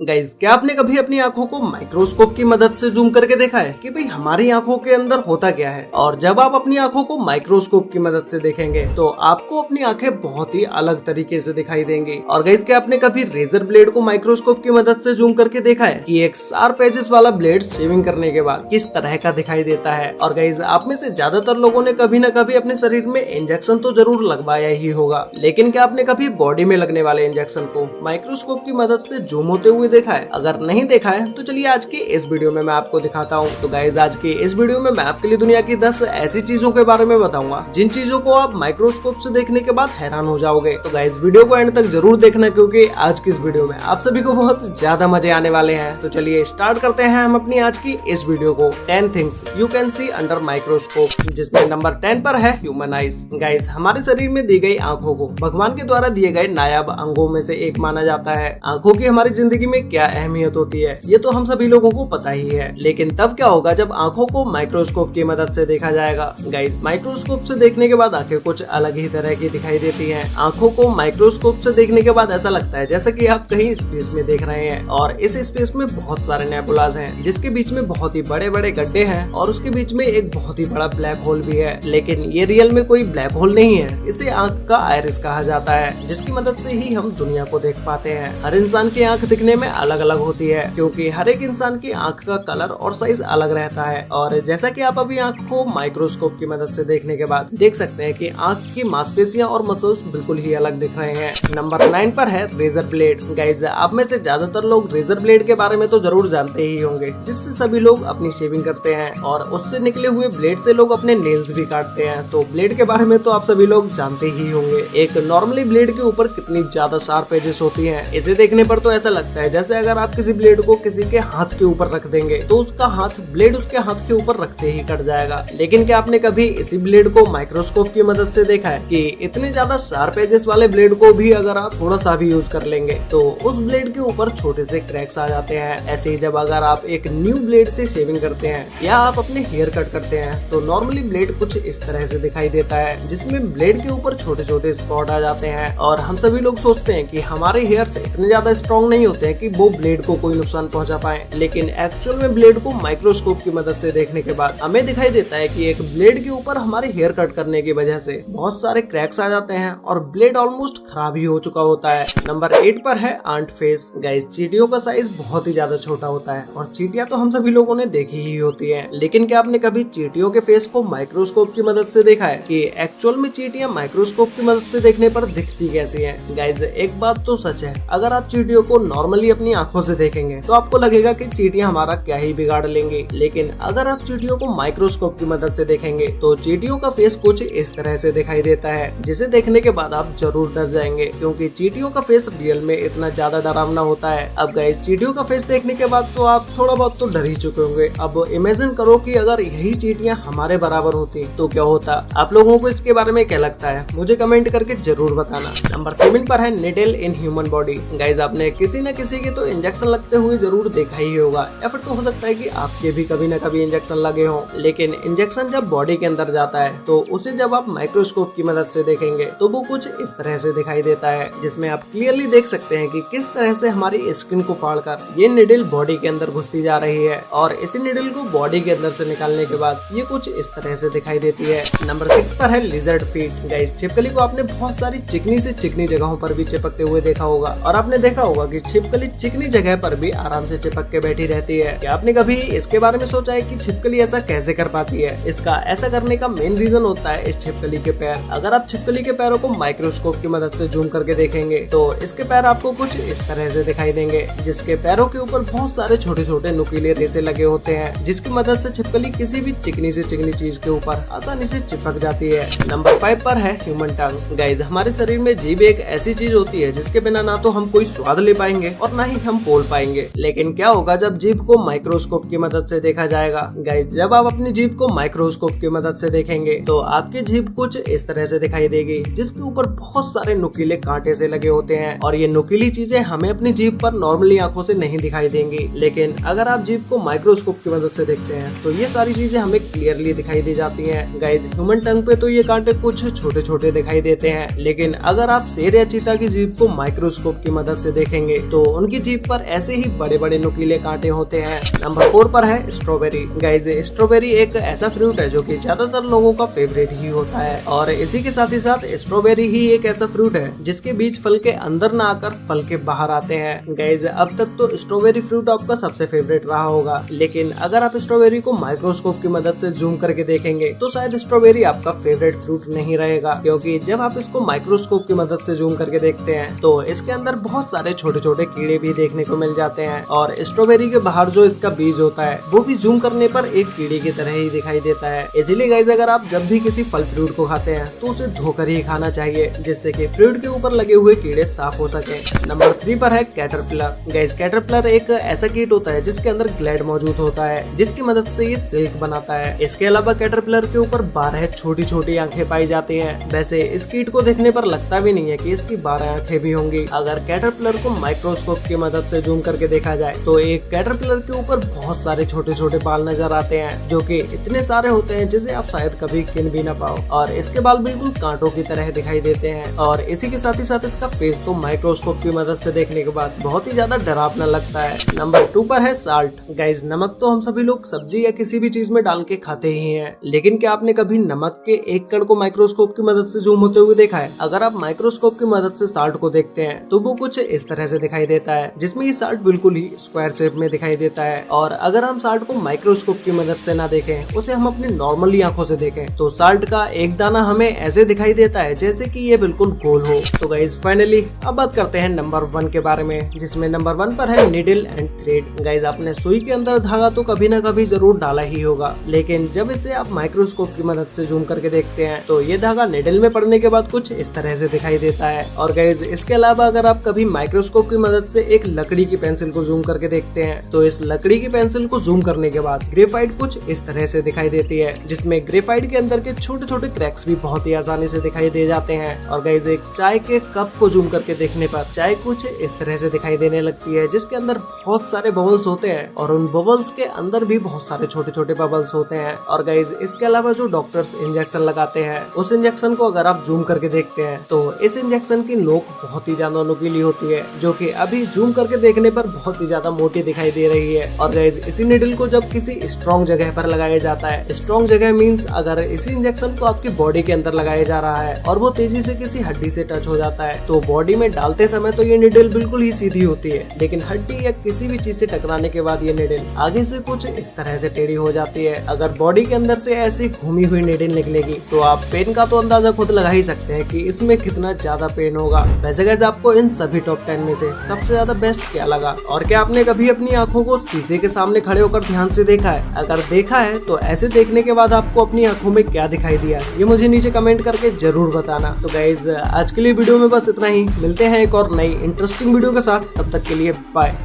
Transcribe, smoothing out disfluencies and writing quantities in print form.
Guys, क्या आपने कभी अपनी आंखों को माइक्रोस्कोप की मदद से जूम करके देखा है कि भाई हमारी आंखों के अंदर होता क्या है। और जब आप अपनी आंखों को माइक्रोस्कोप की मदद से देखेंगे तो आपको अपनी आंखें बहुत ही अलग तरीके से दिखाई देंगी। और गाइज, क्या आपने कभी रेजर ब्लेड को माइक्रोस्कोप की मदद से जूम करके देखा है कि एक शार्प एजेस वाला ब्लेड शेविंग करने के बाद किस तरह का दिखाई देता है। और गाइज, आप में से ज्यादातर लोगों ने कभी न कभी अपने शरीर में इंजेक्शन तो जरूर लगवाया ही होगा, लेकिन क्या आपने कभी बॉडी में लगने वाले इंजेक्शन को माइक्रोस्कोप की मदद से जूम होते हुए देखा है? अगर नहीं देखा है तो चलिए आज की इस वीडियो में मैं आपको दिखाता हूँ। तो गाइज, आज की इस वीडियो में मैं आपके लिए दुनिया की 10 ऐसी चीजों के बारे में बताऊंगा जिन चीजों को आप माइक्रोस्कोप से देखने के बाद हैरान हो जाओगे। तो गाइज, वीडियो को एंड तक जरूर देखना क्योंकि आज की इस वीडियो में आप सभी को बहुत ज्यादा मजे आने वाले हैं। तो चलिए स्टार्ट करते हैं हम अपनी आज की इस वीडियो को। 10 things you can see under microscope, जिसमें नंबर 10 पर है ह्यूमन आइज। गाइज, हमारे शरीर में दी गई आंखों को भगवान के द्वारा दिए गए नायाब अंगों में से एक माना जाता है। आंखों की हमारी जिंदगी में क्या अहमियत होती है ये तो हम सभी लोगों को पता ही है, लेकिन तब क्या होगा जब आंखों को माइक्रोस्कोप की मदद से देखा जाएगा। गाइस, माइक्रोस्कोप से देखने के बाद आंखें कुछ अलग ही तरह की दिखाई देती हैं। आंखों को माइक्रोस्कोप से देखने के बाद ऐसा लगता है जैसे कि आप कहीं स्पेस में देख रहे हैं और इस स्पेस में बहुत सारे नेबुलास हैं जिसके बीच में बहुत ही बड़े बड़े गड्ढे हैं और उसके बीच में एक बहुत ही बड़ा ब्लैक होल भी है। लेकिन ये रियल में कोई ब्लैक होल नहीं है, इसे आंख का आयरिस कहा जाता है, जिसकी मदद से ही हम दुनिया को देख पाते हैं। हर इंसान की आंख दिखने में अलग अलग होती है क्योंकि हर एक इंसान की आंख का कलर और साइज अलग रहता है। और जैसा कि आप अभी आंख को माइक्रोस्कोप की मदद से देखने के बाद देख सकते हैं कि आंख की मांसपेशियां और मसल्स बिल्कुल ही अलग दिख रहे हैं। नंबर 9 पर है रेजर ब्लेड। गाइस, आप में से ज्यादातर लोग रेजर ब्लेड के बारे में तो जरूर जानते ही होंगे, जिससे सभी लोग अपनी शेविंग करते हैं और उससे निकले हुए ब्लेड से लोग अपने नेल्स भी काटते हैं। तो ब्लेड के बारे में तो आप सभी लोग जानते ही होंगे। एक नॉर्मली ब्लेड के ऊपर कितनी ज्यादा शार्प एजेस होती हैं। इसे देखने पर तो ऐसा लगता है जैसे अगर आप किसी ब्लेड को किसी के हाथ के ऊपर रख देंगे तो उसका हाथ ब्लेड उसके हाथ के ऊपर रखते ही कट जाएगा। लेकिन क्या आपने कभी इसी ब्लेड को माइक्रोस्कोप की मदद से देखा है कि इतने ज्यादा शार्प एजेस वाले ब्लेड को भी अगर आप थोड़ा सा भी यूज कर लेंगे तो उस ब्लेड के ऊपर छोटे से क्रैक्स आ जाते हैं। ऐसे ही जब अगर आप एक न्यू ब्लेड से शेविंग करते हैं या आप अपने हेयर कट करते हैं तो नॉर्मली ब्लेड कुछ इस तरह से दिखाई देता है, जिसमें ब्लेड के ऊपर छोटे छोटे स्पॉट आ जाते हैं। और हम सभी लोग सोचते हैं कि हमारे हेयर्स इतने ज्यादा स्ट्रॉन्ग नहीं होते हैं कि वो ब्लेड को कोई नुकसान पहुंचा पाए, लेकिन एक्चुअल में ब्लेड को माइक्रोस्कोप की मदद से देखने के बाद हमें दिखाई देता है कि एक ब्लेड के ऊपर हमारे हेयर कट करने की वजह से बहुत सारे क्रैक्स आ जाते हैं और ब्लेड ऑलमोस्ट खराब ही हो चुका होता है। नंबर 8 पर है आंट फेस। गाइस, चींटियों का साइज बहुत ही ज्यादा छोटा होता है और चींटियां तो हम सभी लोगों ने देखी ही होती है, लेकिन क्या आपने कभी चींटियों के फेस को माइक्रोस्कोप की मदद से देखा है कि एक्चुअल में चींटियां माइक्रोस्कोप की मदद से देखने पर दिखती कैसी है? गाइस, एक बात तो सच है, अगर आप चींटियों को नॉर्मली अपनी आंखों से देखेंगे तो आपको लगेगा कि चींटियां हमारा क्या ही बिगाड़ लेंगे, लेकिन अगर आप चींटियों को माइक्रोस्कोप की मदद से देखेंगे तो चींटियों का फेस कुछ इस तरह से दिखाई देता है, जिसे देखने के बाद आप जरूर डर जाएंगे क्योंकि चींटियों का फेस रियल में इतना ज्यादा डरावना होता है। अब गाइस, चींटियों का फेस देखने के बाद तो आप थोड़ा बहुत तो डर ही चुके होंगे। अब इमेजिन करो कि अगर यही चींटियां हमारे बराबर होती तो क्या होता। आप लोगों को इसके बारे में क्या लगता है मुझे कमेंट करके जरूर बताना। नंबर 7 पर है needle in human body. Guys, आपने किसी न किसी के तो इंजेक्शन लगते हुए जरूर देखा ही होगा, या फिर तो हो सकता है कि आपके भी कभी न कभी इंजेक्शन लगे हों। लेकिन इंजेक्शन जब बॉडी के अंदर जाता है तो उसे जब आप माइक्रोस्कोप की मदद से देखेंगे तो वो कुछ इस तरह से दिखाई देता है, जिसमें आप क्लियरली देख सकते हैं कि किस तरह से हमारी स्किन को फाड़कर ये निडल बॉडी के अंदर घुसती जा रही है और इसी निडल को बॉडी के अंदर से निकालने के बाद ये कुछ इस तरह से दिखाई देती है। नंबर 6 पर है लिजर्ड फीट। गाइस, छिपकली को आपने बहुत सारी चिकनी से चिकनी जगहों पर भी चिपकते हुए देखा होगा और आपने देखा होगा कि छिपकली चिकनी जगह पर भी आराम से चिपक के बैठी रहती है। क्या आपने कभी इसके बारे में सोचा है कि छिपकली ऐसा कैसे कर पाती है? इसका ऐसा करने का मेन रीजन होता है इस छिपकली के पैर। अगर आप छिपकली के पैरों को माइक्रोस्कोप की मदद से जूम करके देखेंगे तो इसके पैर आपको कुछ इस तरह से दिखाई देंगे, जिसके पैरों के ऊपर बहुत सारे छोटे छोटे नुकीले रेशे लगे होते हैं, जिसकी मदद से छिपकली किसी भी चिकनी से चिकनी चीज के ऊपर आसानी से चिपक जाती है। नंबर 5 पर है ह्यूमन टंग। गाइस, हमारे शरीर में जीभ एक ऐसी चीज होती है जिसके बिना ना तो हम कोई स्वाद ले पाएंगे और ना ही हम बोल पाएंगे। लेकिन क्या होगा जब जीभ को माइक्रोस्कोप की मदद से देखा जाएगा? गाइस, जब आप अपनी जीभ को माइक्रोस्कोप की मदद से देखेंगे तो आपकी जीभ कुछ इस तरह से दिखाई देगी, जिसके ऊपर बहुत सारे नुकीले कांटे से लगे होते हैं और ये नुकीली चीजें हमें अपनी जीभ पर नॉर्मली आंखों से नहीं दिखाई देंगी। लेकिन अगर आप जीभ को माइक्रोस्कोप की मदद से देखते हैं तो ये सारी चीजें हमें क्लियरली दिखाई दे जाती हैं। गाइस, ह्यूमन टंग पे तो ये कांटे कुछ छोटे छोटे दिखाई देते हैं, लेकिन अगर आप शेर या चीता की जीभ को माइक्रोस्कोप की मदद से देखेंगे तो उनकी जीभ पर ऐसे ही बड़े बड़े नुकीले कांटे होते हैं। नंबर 4 पर है स्ट्रॉबेरी। गाइज स्ट्रॉबेरी एक ऐसा फ्रूट है जो कि ज्यादातर लोगों का फेवरेट ही होता है और इसी के साथ ही साथ स्ट्रॉबेरी ही एक ऐसा फ्रूट है जिसके बीज फल के अंदर ना आकर फल के बाहर आते हैं। गाइज अब तक तो स्ट्रॉबेरी फ्रूट आपका सबसे फेवरेट रहा होगा, लेकिन अगर आप स्ट्रॉबेरी को माइक्रोस्कोप की मदद से जूम करके देखेंगे तो शायद स्ट्रॉबेरी आपका फेवरेट फ्रूट नहीं रहेगा, क्योंकि जब आप इसको माइक्रोस्कोप की मदद से जूम करके देखते हैं तो इसके अंदर बहुत सारे छोटे छोटे कीड़े भी देखने को मिल जाते हैं और स्ट्रॉबेरी के बाहर जो इसका बीज होता है वो भी जूम करने पर एक कीड़े की तरह ही दिखाई देता है। इसीलिए गाइज अगर आप जब भी किसी फल फ्रूट को खाते हैं तो उसे धोकर ही खाना चाहिए, जिससे कि फ्रूट के ऊपर लगे हुए कीड़े साफ हो सके। नंबर 3 पर है कैटरपिलर। गाइज कैटरपिलर एक ऐसा कीट होता है जिसके अंदर ग्लैड मौजूद होता है, जिसकी मदद से ये सिल्क बनाता है। इसके अलावा कैटरपिलर के ऊपर 12 छोटी छोटी आंखें पाई जाती हैं। वैसे इस कीट को देखने पर लगता भी नहीं है कि इसकी 12 आंखें भी होंगी। अगर कैटरपिलर को माइक्रोस्कोप की मदद से जूम करके देखा जाए तो एक कैटरपिलर के ऊपर बहुत सारे छोटे छोटे बाल नजर आते हैं, जो कि इतने सारे होते हैं जिसे आप शायद कभी गिन भी ना पाओ, और इसके बाल बिल्कुल कांटों की तरह दिखाई देते हैं। और इसी के साथ ही साथ इसका फेस तो माइक्रोस्कोप की मदद से देखने के बाद बहुत ही ज्यादा डरावना लगता है। नंबर 2 पर है साल्ट। गाइज नमक तो हम सभी लोग सब्जी या किसी भी चीज में डाल के खाते ही हैं, लेकिन क्या आपने कभी नमक के एक कण को माइक्रोस्कोप की मदद से जूम होते हुए देखा है? अगर आप माइक्रोस्कोप की मदद से साल्ट को देखते हैं तो वो कुछ इस तरह से दिखाई देता है, जिसमें ये साल्ट बिल्कुल ही स्क्वायर शेप में दिखाई देता है। और अगर हम साल्ट को माइक्रोस्कोप की मदद से ना देखें, उसे हम अपनी नॉर्मली आंखों से देखें, तो साल्ट का एक दाना हमें ऐसे दिखाई देता है जैसे कि ये बिल्कुल गोल हो। तो गाइज फाइनली अब बात करते हैं नंबर 1 के बारे में, जिसमें नंबर 1 पर है निडल एंड थ्रेड। गाइज आपने सुई के अंदर धागा तो कभी ना कभी जरूर डाला ही होगा, लेकिन जब इसे आप माइक्रोस्कोप की मदद से जूम करके देखते हैं तो ये धागा निडल में पड़ने के बाद कुछ इस तरह से दिखाई देता है। और गाइज इसके अलावा अगर आप कभी माइक्रोस्कोप की मदद से एक लकड़ी की पेंसिल को जूम करके देखते हैं तो इस लकड़ी की पेंसिल को जूम करने के बाद ग्रेफाइट कुछ इस तरह से दिखाई देती है, जिसमें ग्रेफाइट के अंदर के छोटे छोटे क्रैक्स भी बहुत ही आसानी से दिखाई दे जाते हैं। और गाइज एक चाय के कप को जूम करके देखने पर चाय कुछ इस तरह से दिखाई देने लगती है, जिसके अंदर बहुत सारे बबल्स होते हैं और उन बबल्स के अंदर भी बहुत सारे छोटे छोटे बबल्स होते हैं। और गाइज इसके अलावा जो डॉक्टर्स इंजेक्शन लगाते हैं, उस इंजेक्शन को अगर आप जूम करके देखते हैं तो इस इंजेक्शन की नोक बहुत ही ज्यादा नुकीली होती है, जो कि अभी जूम करके देखने पर बहुत ही ज्यादा मोटी दिखाई दे रही है। और गाइज इसी निडल को जब किसी स्ट्रॉन्ग जगह पर लगाया जाता है, स्ट्रॉन्ग जगह मींस अगर इसी इंजेक्शन को आपकी बॉडी के अंदर लगाया जा रहा है और वो तेजी से किसी हड्डी से टच हो जाता है, तो बॉडी में डालते समय तो ये निडल बिल्कुल ही सीधी होती है, लेकिन हड्डी या किसी भी चीज से टकराने के बाद ये निडल आगे से कुछ इस तरह से टेढ़ी हो जाती है। अगर बॉडी के अंदर से ऐसी घूमी हुई निडल निकलेगी तो आप पेन का तो अंदाजा खुद लगा ही सकते हैं कि इसमें कितना ज्यादा पेन होगा। वैसे गाइस आपको इन सभी टॉप 10 में से सबसे ज्यादा बेस्ट क्या लगा, और क्या आपने कभी अपनी आंखों को शीशे के सामने खड़े होकर ध्यान से देखा है? अगर देखा है तो ऐसे देखने के बाद आपको अपनी आंखों में क्या दिखाई दिया, ये मुझे नीचे कमेंट करके जरूर बताना। तो गाइस आज के लिए वीडियो में बस इतना ही, मिलते हैं एक और नई इंटरेस्टिंग वीडियो के साथ, तब तक के लिए बाय।